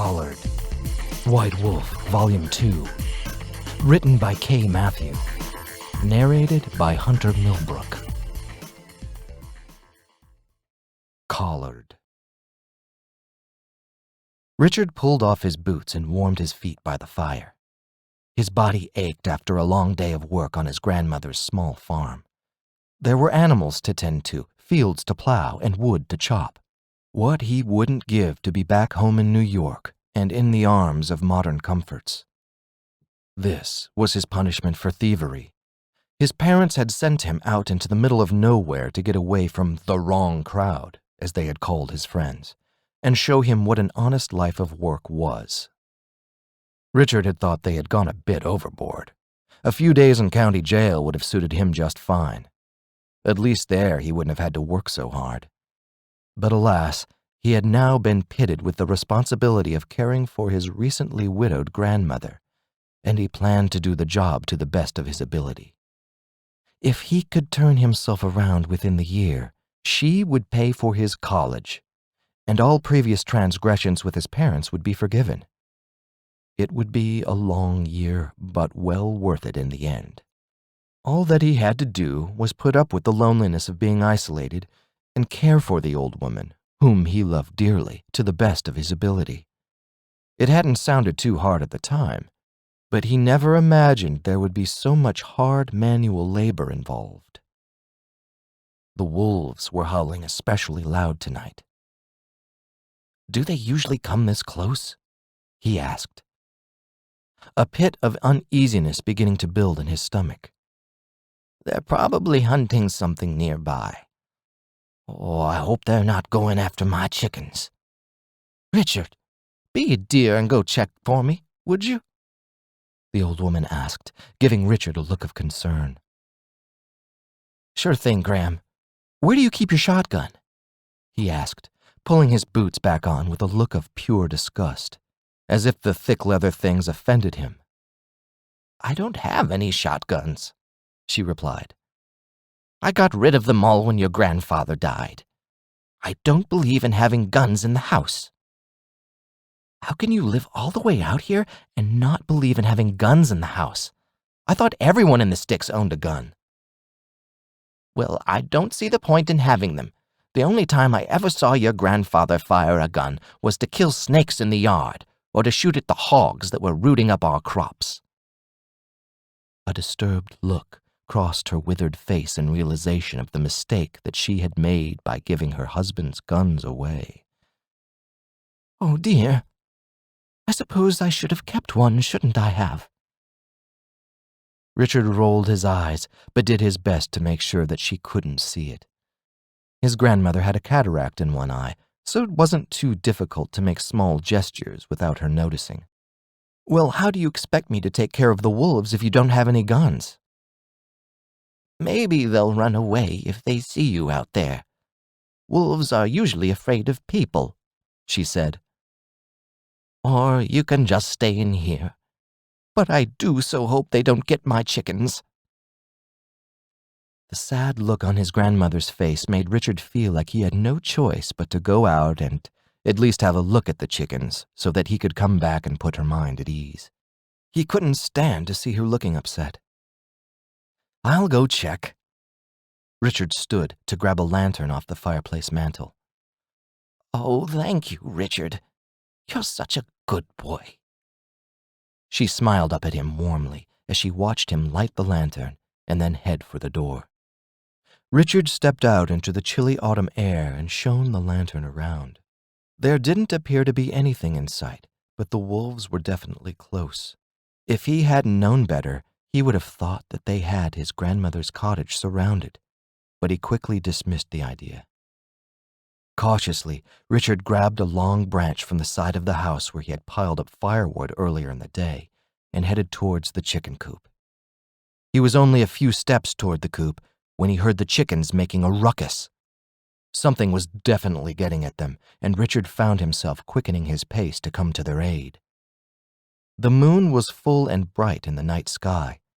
Collared. White Wolf, Volume 2. Written by K. Matthew. Narrated by Hunter Millbrook. Collared. Richard pulled off his boots and warmed his feet by the fire. His body ached after a long day of work on his grandmother's small farm. There were animals to tend to, fields to plow, and wood to chop. What he wouldn't give to be back home in New York and in the arms of modern comforts. This was his punishment for thievery. His parents had sent him out into the middle of nowhere to get away from the wrong crowd, as they had called his friends, and show him what an honest life of work was. Richard had thought they had gone a bit overboard. A few days in county jail would have suited him just fine. At least there he wouldn't have had to work so hard. But alas, he had now been pitted with the responsibility of caring for his recently widowed grandmother, and he planned to do the job to the best of his ability. If he could turn himself around within the year, she would pay for his college, and all previous transgressions with his parents would be forgiven. It would be a long year, but well worth it in the end. All that he had to do was put up with the loneliness of being isolated and care for the old woman, whom he loved dearly, to the best of his ability. It hadn't sounded too hard at the time, but he never imagined there would be so much hard manual labor involved. The wolves were howling especially loud tonight. "Do they usually come this close?" he asked, a pit of uneasiness beginning to build in his stomach. "They're probably hunting something nearby. Oh, I hope they're not going after my chickens. Richard, be a dear and go check for me, would you?" the old woman asked, giving Richard a look of concern. "Sure thing, Graham. Where do you keep your shotgun?" he asked, pulling his boots back on with a look of pure disgust, as if the thick leather things offended him. "I don't have any shotguns," she replied. "I got rid of them all when your grandfather died. I don't believe in having guns in the house." "How can you live all the way out here and not believe in having guns in the house? I thought everyone in the sticks owned a gun." "Well, I don't see the point in having them. The only time I ever saw your grandfather fire a gun was to kill snakes in the yard or to shoot at the hogs that were rooting up our crops." A disturbed look crossed her withered face in realization of the mistake that she had made by giving her husband's guns away. "Oh dear, I suppose I should have kept one, shouldn't I have?" Richard rolled his eyes, but did his best to make sure that she couldn't see it. His grandmother had a cataract in one eye, so it wasn't too difficult to make small gestures without her noticing. "Well, how do you expect me to take care of the wolves if you don't have any guns?" "Maybe they'll run away if they see you out there. Wolves are usually afraid of people," she said. "Or you can just stay in here. But I do so hope they don't get my chickens." The sad look on his grandmother's face made Richard feel like he had no choice but to go out and at least have a look at the chickens so that he could come back and put her mind at ease. He couldn't stand to see her looking upset. "I'll go check." Richard stood to grab a lantern off the fireplace mantel. "Oh, thank you, Richard. You're such a good boy." She smiled up at him warmly as she watched him light the lantern and then head for the door. Richard stepped out into the chilly autumn air and shone the lantern around. There didn't appear to be anything in sight, but the wolves were definitely close. If he hadn't known better, he would have thought that they had his grandmother's cottage surrounded, but he quickly dismissed the idea. Cautiously, Richard grabbed a long branch from the side of the house where he had piled up firewood earlier in the day and headed towards the chicken coop. He was only a few steps toward the coop when he heard the chickens making a ruckus. Something was definitely getting at them, and Richard found himself quickening his pace to come to their aid. The moon was full and bright in the night sky,